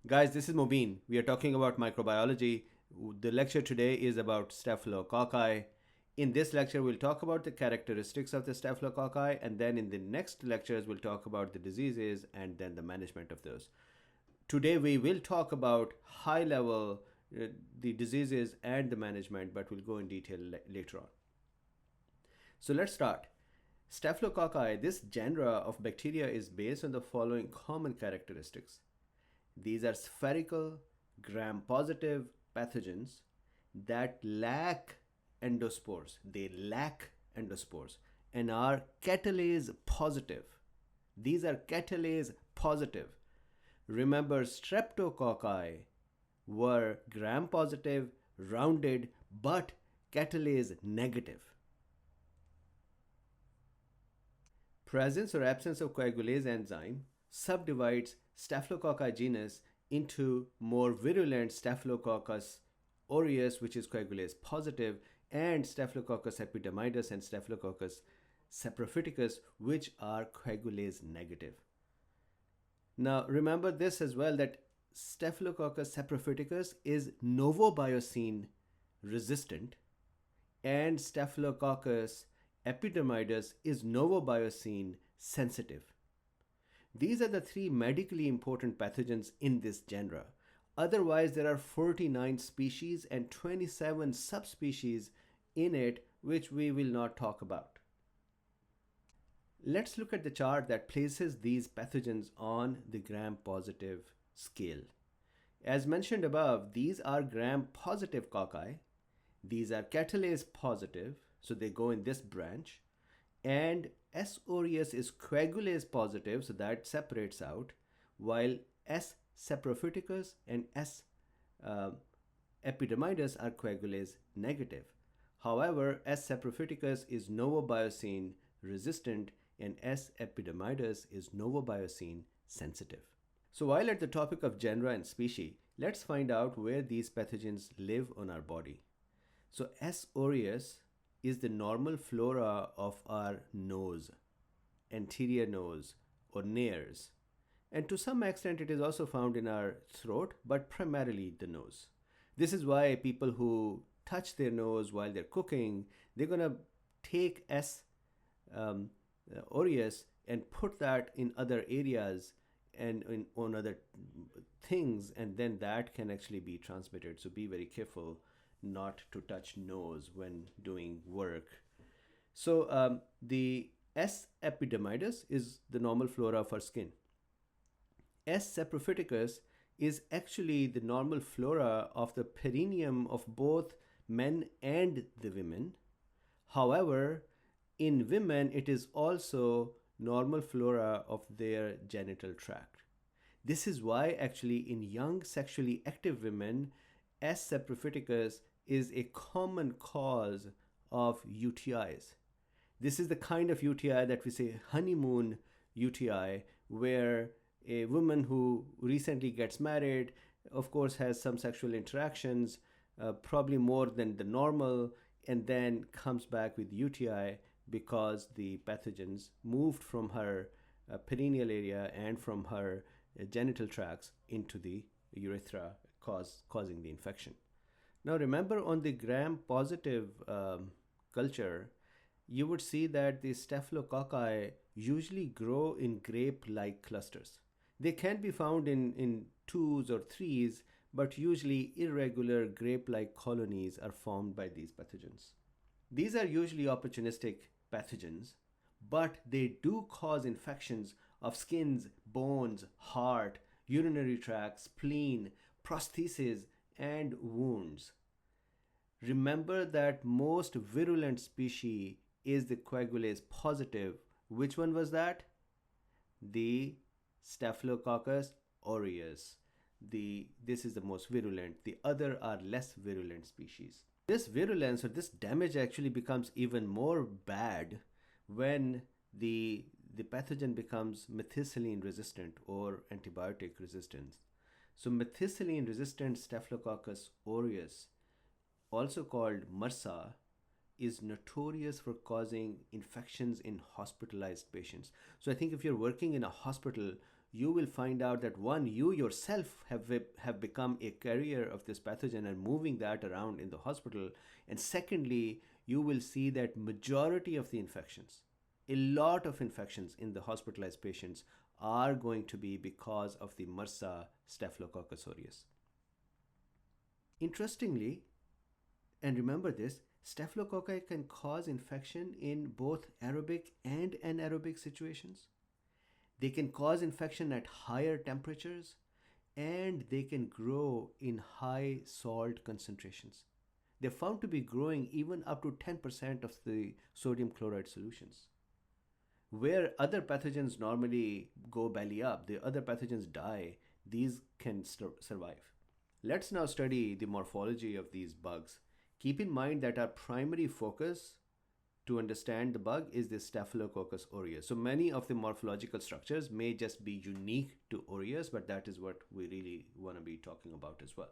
Guys, this is Mobeen. We are talking about microbiology. The lecture today is about Staphylococci. In this lecture, we'll talk about the characteristics of the Staphylococci, and then in the next lectures, we'll talk about the diseases and then the management of those. Today, we will talk about high level, the diseases and the management, but we'll go in detail later on. So let's start. Staphylococci, this genre of bacteria, is based on the following common characteristics. These are spherical, gram-positive pathogens that lack endospores. They lack endospores and are catalase positive. These are catalase positive. Remember, streptococci were gram-positive, rounded, but catalase negative. Presence or absence of coagulase enzyme subdivides Staphylococci genus into more virulent Staphylococcus aureus, which is coagulase positive, and Staphylococcus epidermidis and Staphylococcus saprophyticus, which are coagulase negative. Now remember this as well, that Staphylococcus saprophyticus is Novobiocin resistant and Staphylococcus epidermidis is Novobiocin sensitive. These are the three medically important pathogens in this genre. Otherwise, there are 49 species and 27 subspecies in it, which we will not talk about. Let's look at the chart that places these pathogens on the gram-positive scale. As mentioned above, these are gram-positive cocci. These are catalase positive, so they go in this branch. And S. aureus is coagulase positive, so that separates out, while S. saprophyticus and S. epidermidis are coagulase negative. However, S. saprophyticus is Novobiocin resistant and S. epidermidis is Novobiocin sensitive. So while at the topic of genera and species, let's find out where these pathogens live on our body. So S. aureus is the normal flora of our nose, anterior nose or nares. And to some extent it is also found in our throat, but primarily the nose. This is why people who touch their nose while they're cooking, they're going to take S. aureus and put that in other areas and on other things, and then that can actually be transmitted. So be very careful not to touch nose when doing work. So the S. epidermidis is the normal flora of our skin. S. saprophyticus is actually the normal flora of the perineum of both men and the women. However, in women, it is also normal flora of their genital tract. This is why actually in young sexually active women, S. saprophyticus is a common cause of UTIs. This is the kind of UTI that we say honeymoon UTI, where a woman who recently gets married, of course, has some sexual interactions, probably more than the normal, and then comes back with UTI because the pathogens moved from her perineal area and from her genital tracts into the urethra, causing the infection. Now remember, on the gram-positive culture, you would see that the staphylococci usually grow in grape-like clusters. They can be found in twos or threes, but usually irregular grape-like colonies are formed by these pathogens. These are usually opportunistic pathogens, but they do cause infections of skins, bones, heart, urinary tract, spleen, prosthesis, and wounds. Remember that most virulent species is the coagulase positive. Which one was that? The Staphylococcus aureus. This is the most virulent. The other are less virulent species. This virulence or this damage actually becomes even more bad when the pathogen becomes methicillin resistant or antibiotic resistant. So methicillin resistant Staphylococcus aureus, also called Mrsa, is notorious for causing infections in hospitalized patients. So I think if you're working in a hospital, you will find out that one, you yourself have become a carrier of this pathogen and moving that around in the hospital. And secondly, you will see that majority of the infections, a lot of infections in the hospitalized patients are going to be because of the Mrsa Staphylococcus aureus. Interestingly, and remember this, staphylococci can cause infection in both aerobic and anaerobic situations. They can cause infection at higher temperatures, and they can grow in high salt concentrations. They're found to be growing even up to 10% of the sodium chloride solutions. Where other pathogens normally go belly up, the other pathogens die, these can survive. Let's now study the morphology of these bugs. Keep in mind that our primary focus to understand the bug is the Staphylococcus aureus. So many of the morphological structures may just be unique to Aureus, but that is what we really want to be talking about as well.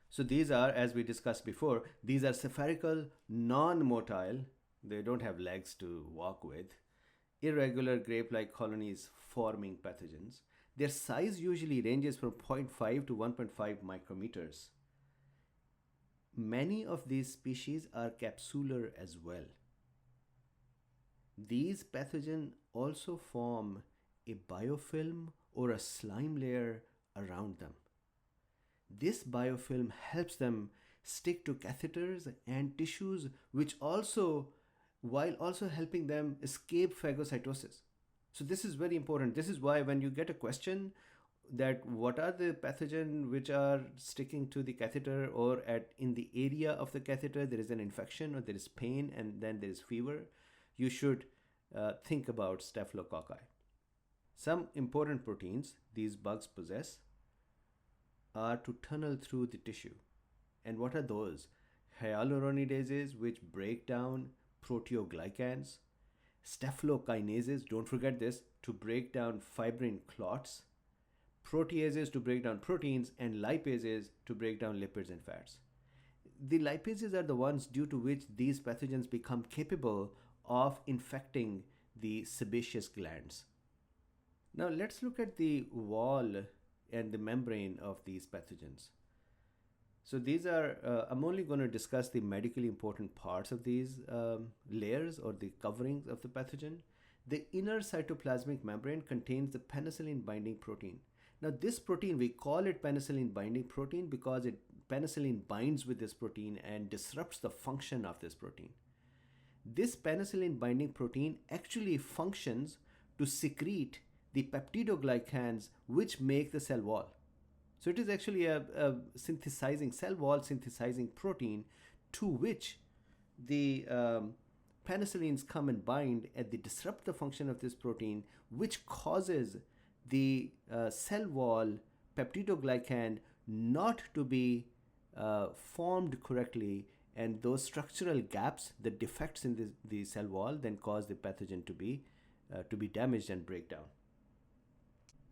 So these are, as we discussed before, these are spherical, non-motile, they don't have legs to walk with, irregular grape-like colonies forming pathogens. Their size usually ranges from 0.5 to 1.5 micrometers. Many of these species are capsular as well. These pathogens also form a biofilm or a slime layer around them. This biofilm helps them stick to catheters and tissues, which also, while also helping them escape phagocytosis. So this is very important. This is why when you get a question that what are the pathogens which are sticking to the catheter or in the area of the catheter, there is an infection or there is pain and then there is fever, you should think about staphylococci. Some important proteins these bugs possess are to tunnel through the tissue. And what are those? Hyaluronidases, which break down proteoglycans, staphylokinases, don't forget this, to break down fibrin clots, proteases to break down proteins, and lipases to break down lipids and fats. The lipases are the ones due to which these pathogens become capable of infecting the sebaceous glands. Now let's look at the wall and the membrane of these pathogens. So these are, I'm only going to discuss the medically important parts of these layers or the coverings of the pathogen. The inner cytoplasmic membrane contains the penicillin-binding protein. Now this protein, we call it penicillin-binding protein because penicillin binds with this protein and disrupts the function of this protein. This penicillin-binding protein actually functions to secrete the peptidoglycans which make the cell wall. So it is actually a synthesizing cell wall synthesizing protein to which the penicillins come and bind and they disrupt the function of this protein, which causes the cell wall peptidoglycan not to be formed correctly, and those structural gaps, the defects in the cell wall, then cause the pathogen to be damaged and break down.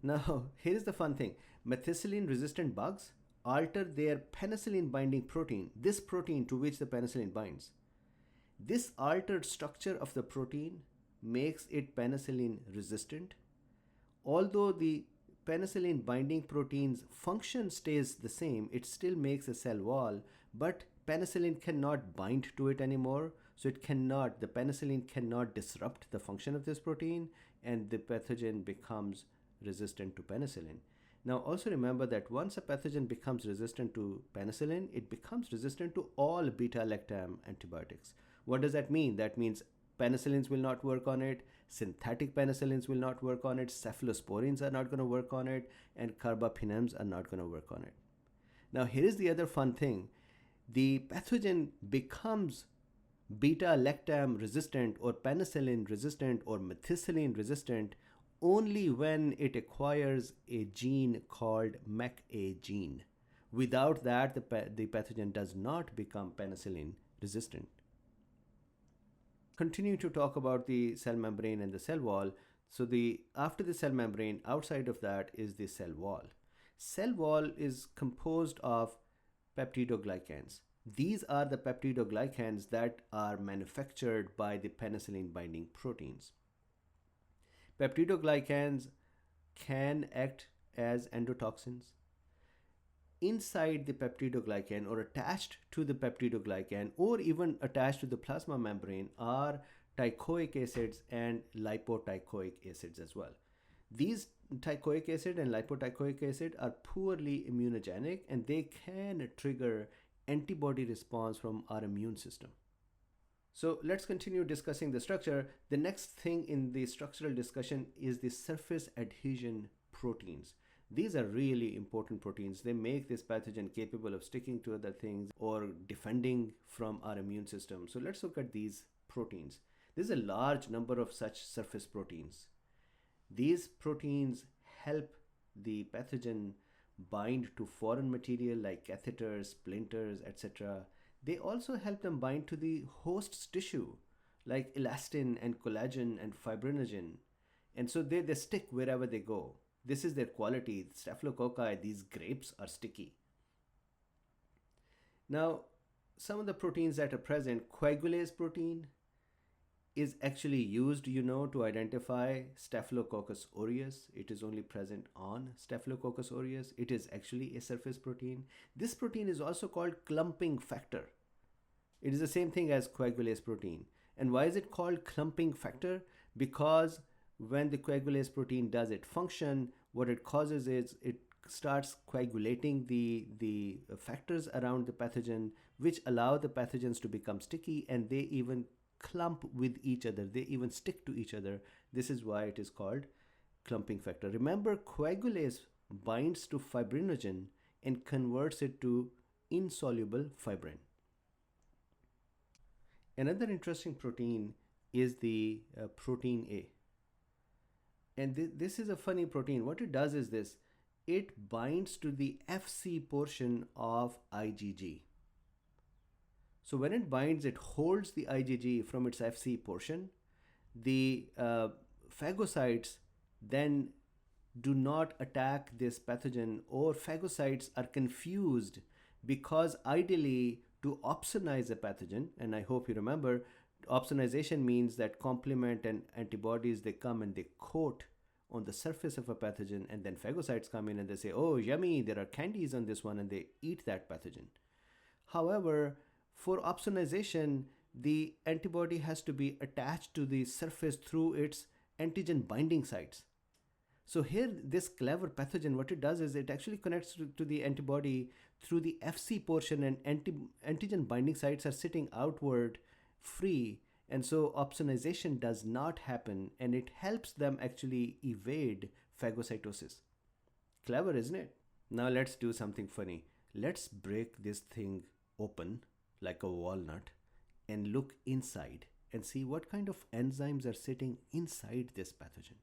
Now, here's the fun thing. Methicillin-resistant bugs alter their penicillin-binding protein, this protein to which the penicillin binds. This altered structure of the protein makes it penicillin-resistant. Although the penicillin-binding protein's function stays the same, it still makes a cell wall, but penicillin cannot bind to it anymore. So the penicillin cannot disrupt the function of this protein, and the pathogen becomes resistant to penicillin. Now also remember that once a pathogen becomes resistant to penicillin, it becomes resistant to all beta-lactam antibiotics. What does that mean? That means penicillins will not work on it, synthetic penicillins will not work on it, cephalosporins are not going to work on it, and carbapenems are not going to work on it. Now here is the other fun thing. The pathogen becomes beta-lactam resistant or penicillin resistant or methicillin resistant only when it acquires a gene called MECA gene. Without that, the pathogen does not become penicillin resistant. Continue to talk about the cell membrane and the cell wall. So after the cell membrane, outside of that is the cell wall. Cell wall is composed of peptidoglycans. These are the peptidoglycans that are manufactured by the penicillin binding proteins. Peptidoglycans can act as endotoxins. Inside the peptidoglycan or attached to the peptidoglycan or even attached to the plasma membrane are teichoic acids and lipoteichoic acids as well. These teichoic acid and lipoteichoic acid are poorly immunogenic and they can trigger antibody response from our immune system. So let's continue discussing the structure. The next thing in the structural discussion is the surface adhesion proteins. These are really important proteins. They make this pathogen capable of sticking to other things or defending from our immune system. So let's look at these proteins. There's a large number of such surface proteins. These proteins help the pathogen bind to foreign material like catheters, splinters, etc. They also help them bind to the host's tissue like elastin and collagen and fibrinogen. And so they stick wherever they go. This is their quality. Staphylococci, these grapes, are sticky. Now, some of the proteins that are present, coagulase protein is actually used, to identify Staphylococcus aureus. It is only present on Staphylococcus aureus. It is actually a surface protein. This protein is also called clumping factor. It is the same thing as coagulase protein. And why is it called clumping factor? Because when the coagulase protein does its function, what it causes is it starts coagulating the factors around the pathogen, which allow the pathogens to become sticky, and they even clump with each other. They even stick to each other. This is why it is called clumping factor. Remember, coagulase binds to fibrinogen and converts it to insoluble fibrin. Another interesting protein is the protein A. And this is a funny protein. What it does is this. It binds to the Fc portion of IgG. So when it binds, it holds the IgG from its Fc portion. The phagocytes then do not attack this pathogen, or phagocytes are confused because ideally to opsonize a pathogen, and I hope you remember, opsonization means that complement and antibodies, they come and they coat on the surface of a pathogen, and then phagocytes come in and they say, oh, yummy, there are candies on this one, and they eat that pathogen. However, for opsonization, the antibody has to be attached to the surface through its antigen binding sites. So here, this clever pathogen, what it does is it actually connects to the antibody through the Fc portion, and antigen binding sites are sitting outward free. And so opsonization does not happen, and it helps them actually evade phagocytosis. Clever, isn't it? Now let's do something funny. Let's break this thing open like a walnut and look inside and see what kind of enzymes are sitting inside this pathogen.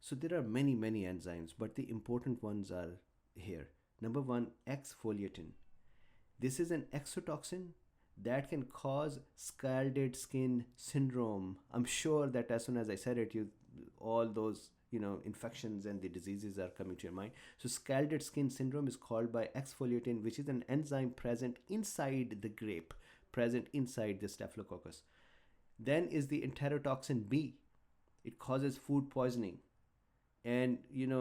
So there are many enzymes, but the important ones are here. Number one, exfoliatin. This is an exotoxin that can cause scalded skin syndrome. I'm sure that as soon as I said it, all those infections and the diseases are coming to your mind. So scalded skin syndrome is caused by exfoliatin, which is an enzyme present inside the grape, present inside the Staphylococcus. Then is the Enterotoxin-B. It causes food poisoning. And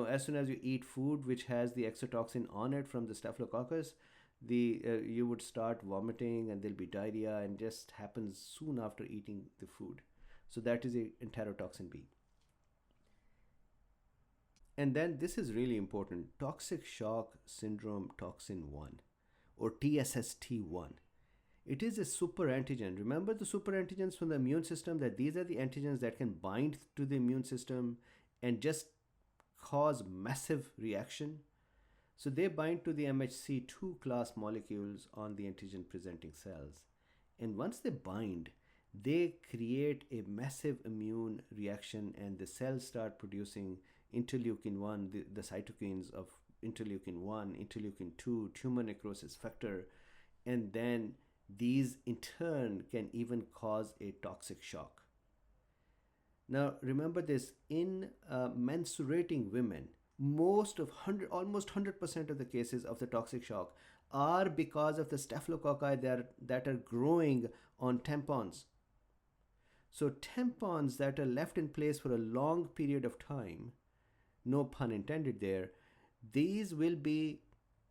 as soon as you eat food which has the exotoxin on it from the Staphylococcus, you would start vomiting and there'll be diarrhea, and just happens soon after eating the food. So that is a Enterotoxin-B. And then this is really important, toxic shock syndrome toxin 1, or TSST1. It is a super antigen. Remember the super antigens from the immune system, that these are the antigens that can bind to the immune system and just cause massive reaction. So they bind to the MHC2 class molecules on the antigen presenting cells. And once they bind, they create a massive immune reaction, and the cells start producing interleukin 1, the cytokines of interleukin 1, interleukin 2, tumor necrosis factor, and then these in turn can even cause a toxic shock. Now remember this, in mensurating women, almost 100% of the cases of the toxic shock are because of the staphylococci that are growing on tampons. So tampons that are left in place for a long period of time no pun intended there, these will be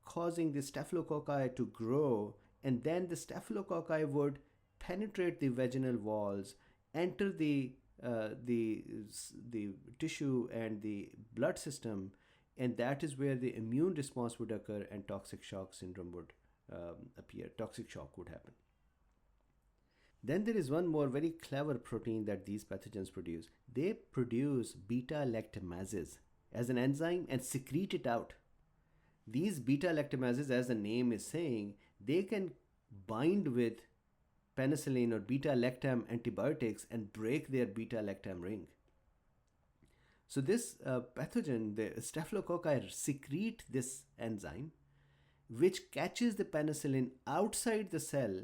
causing the staphylococci to grow, and then the staphylococci would penetrate the vaginal walls, enter the tissue and the blood system, and that is where the immune response would occur and toxic shock syndrome would appear. Toxic shock would happen. Then there is one more very clever protein that these pathogens produce. They produce beta-lactamases as an enzyme and secrete it out. These beta-lactamases, as the name is saying, they can bind with penicillin or beta-lactam antibiotics and break their beta-lactam ring. So this pathogen, the staphylococci, secrete this enzyme which catches the penicillin outside the cell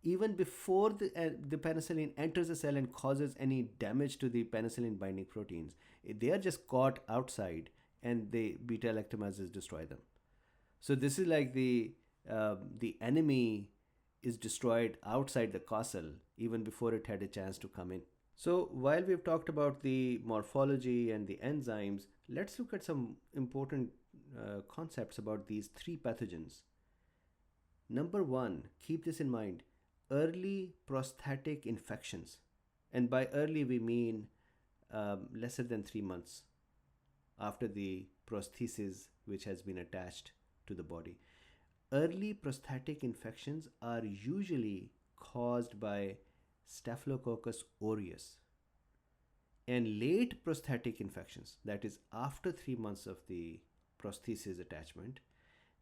even before the penicillin enters the cell and causes any damage to the penicillin-binding proteins. They are just caught outside and the beta-lactamases destroy them. So this is like the enemy is destroyed outside the castle even before it had a chance to come in. So while we've talked about the morphology and the enzymes, let's look at some important concepts about these three pathogens. Number one, keep this in mind, early prosthetic infections. And by early we mean lesser than 3 months after the prosthesis which has been attached to the body. Early prosthetic infections are usually caused by Staphylococcus aureus. And late prosthetic infections, that is after 3 months of the prosthesis attachment,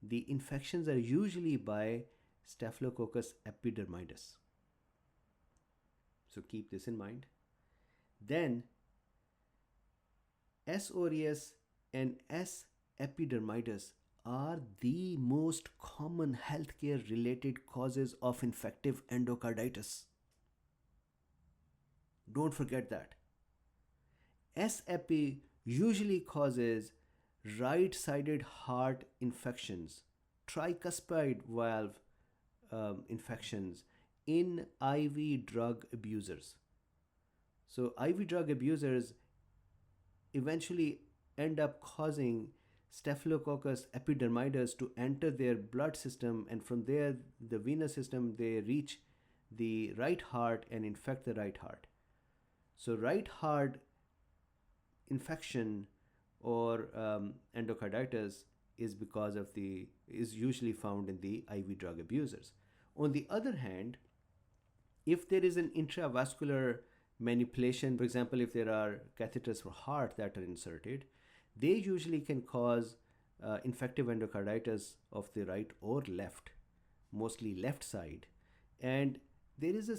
the infections are usually by Staphylococcus epidermidis. So keep this in mind. Then S. aureus and S. epidermidis are the most common healthcare related causes of infective endocarditis. Don't forget that. S. epi usually causes right-sided heart infections, tricuspid valve infections in IV drug abusers. So IV drug abusers eventually end up causing Staphylococcus epidermidis to enter their blood system, and from there, the venous system, they reach the right heart and infect the right heart. So right heart infection or endocarditis is usually found in the IV drug abusers. On the other hand, if there is an intravascular manipulation, for example, if there are catheters for heart that are inserted, they usually can cause infective endocarditis of the right or left, mostly left side. And there is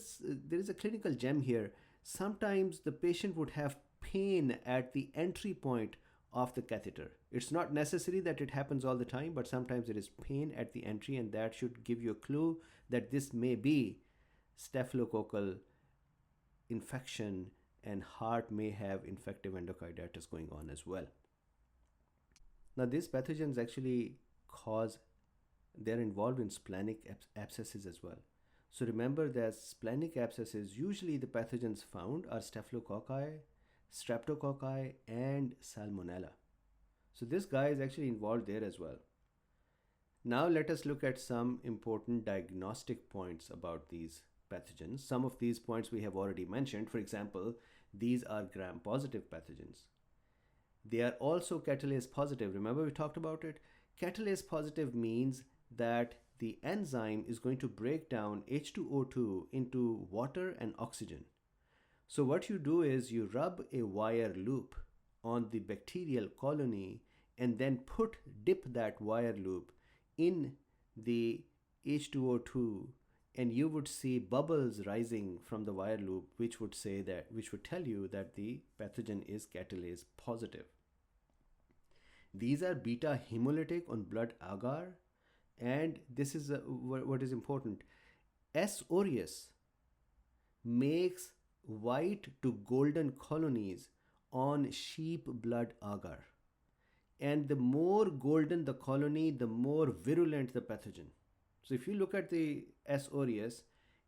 a clinical gem here. Sometimes the patient would have pain at the entry point of the catheter. It's not necessary that it happens all the time, but sometimes there is pain at the entry, and that should give you a clue that this may be staphylococcal infection, and heart may have infective endocarditis going on as well. Now these pathogens actually they're involved in splenic abscesses as well. So remember that splenic abscesses, usually the pathogens found are staphylococci, streptococci, and salmonella. So this guy is actually involved there as well. Now let us look at some important diagnostic points about these pathogens. Some of these points we have already mentioned. For example, these are gram-positive pathogens. They are also catalase positive. Remember we talked about it? Catalase positive means that the enzyme is going to break down H2O2 into water and oxygen. So what you do is you rub a wire loop on the bacterial colony and then dip that wire loop in the H2O2, and you would see bubbles rising from the wire loop, which would tell you that the pathogen is catalase positive. These are beta hemolytic on blood agar, and this is what is important. S. aureus makes white to golden colonies on sheep blood agar, and the more golden the colony, the more virulent the pathogen. So if you look at the S. aureus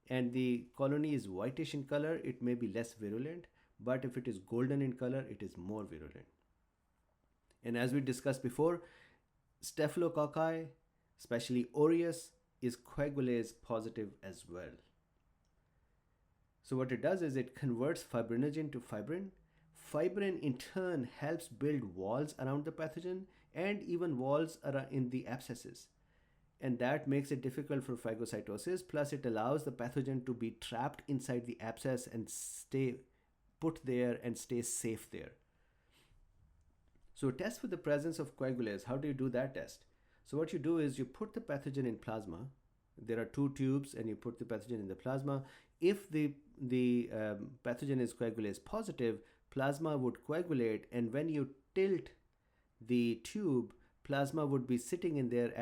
and the colony is whitish in color, it may be less virulent, but if it is golden in color, it is more virulent. And as we discussed before, Staphylococci, especially Aureus, is coagulase positive as well. So what it does is it converts fibrinogen to fibrin. Fibrin in turn helps build walls around the pathogen and even walls in the abscesses. And that makes it difficult for phagocytosis. Plus it allows the pathogen to be trapped inside the abscess and stay put there and stay safe there. So test for the presence of coagulase. How do you do that test? So what you do is you put the pathogen in plasma. There are 2 tubes and you put the pathogen in the plasma. If the pathogen is coagulase positive, plasma would coagulate, and when you tilt the tube, plasma would be sitting in there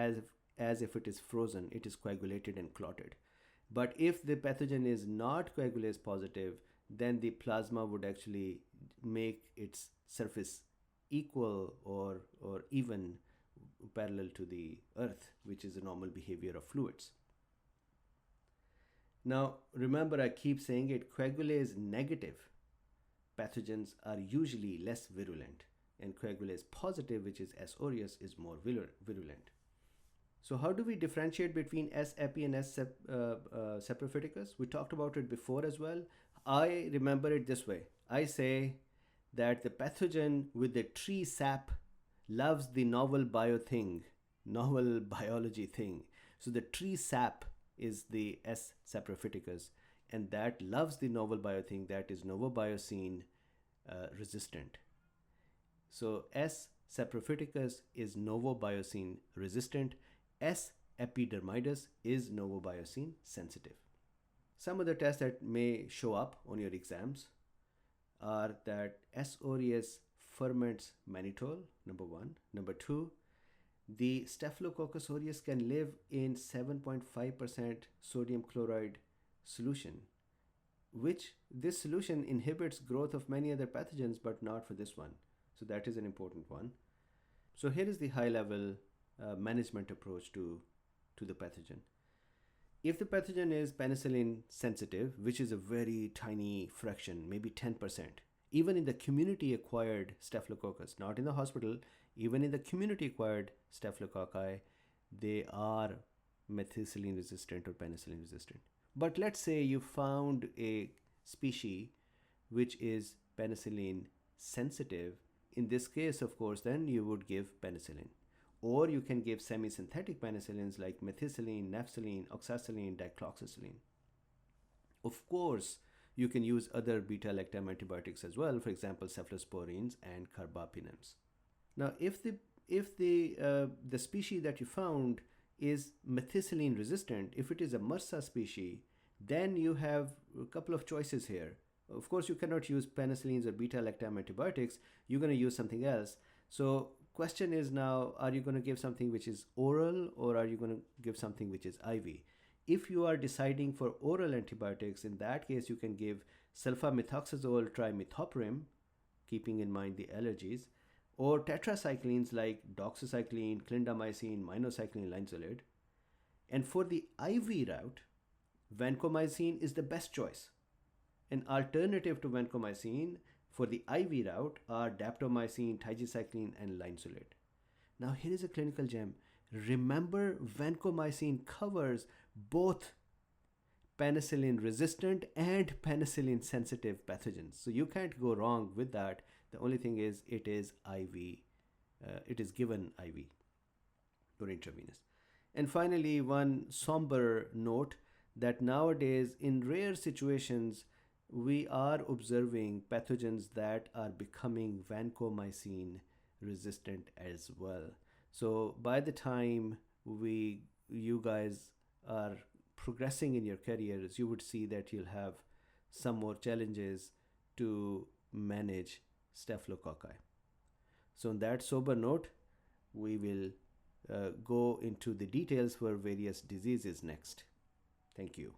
as if it is frozen. It is coagulated and clotted. But if the pathogen is not coagulase positive, then the plasma would actually make its surface equal or even parallel to the earth, which is a normal behavior of fluids. Now remember, I keep saying it, coagulase negative pathogens are usually less virulent, and coagulase positive, which is S. aureus, is more virulent. So how do we differentiate between S. epi and S. saprophyticus? We talked about it before as well. I remember it this way. I say that the pathogen with the tree sap loves the novel biology thing. So the tree sap is the S. saprophyticus, and that loves the novel bio thing, that is Novobiocin resistant. So S. saprophyticus is Novobiocin resistant. S. Epidermidis is Novobiocin sensitive. Some other tests that may show up on your exams are that S. aureus ferments mannitol, number 1. Number 2, the Staphylococcus aureus can live in 7.5% sodium chloride solution, which this solution inhibits growth of many other pathogens, but not for this one. So that is an important one. So here is the high level management approach to the pathogen. If the pathogen is penicillin sensitive, which is a very tiny fraction, maybe 10%, even in the community acquired Staphylococcus, not in the hospital, even in the community acquired Staphylococci, they are methicillin resistant or penicillin resistant. But let's say you found a species which is penicillin sensitive. In this case, of course, then you would give penicillin. Or you can give semi-synthetic penicillins like methicillin, naphthalene, oxacillin, dicloxacillin. Of course, you can use other beta-lactam antibiotics as well, for example, cephalosporins and carbapinins. Now, if the species that you found is methicillin resistant, if it is a Mrsa species, then you have a couple of choices here. Of course, you cannot use penicillins or beta-lactam antibiotics. You're going to use something else. So question is now, are you going to give something which is oral, or are you going to give something which is IV? If you are deciding for oral antibiotics, in that case you can give sulfamethoxazole trimethoprim, keeping in mind the allergies, or tetracyclines like doxycycline, clindamycin, minocycline, linezolid. And for the IV route, vancomycin is the best choice. An alternative to vancomycin for the IV route are daptomycin, tigecycline, and linezolid. Now here is a clinical gem. Remember, vancomycin covers both penicillin resistant and penicillin sensitive pathogens. So you can't go wrong with that. The only thing is it is IV. It is given IV or intravenous. And finally, one somber note that nowadays in rare situations, we are observing pathogens that are becoming vancomycin resistant as well. So by the time you guys are progressing in your careers, you would see that you'll have some more challenges to manage Staphylococci. So on that sober note, we will go into the details for various diseases next. Thank you.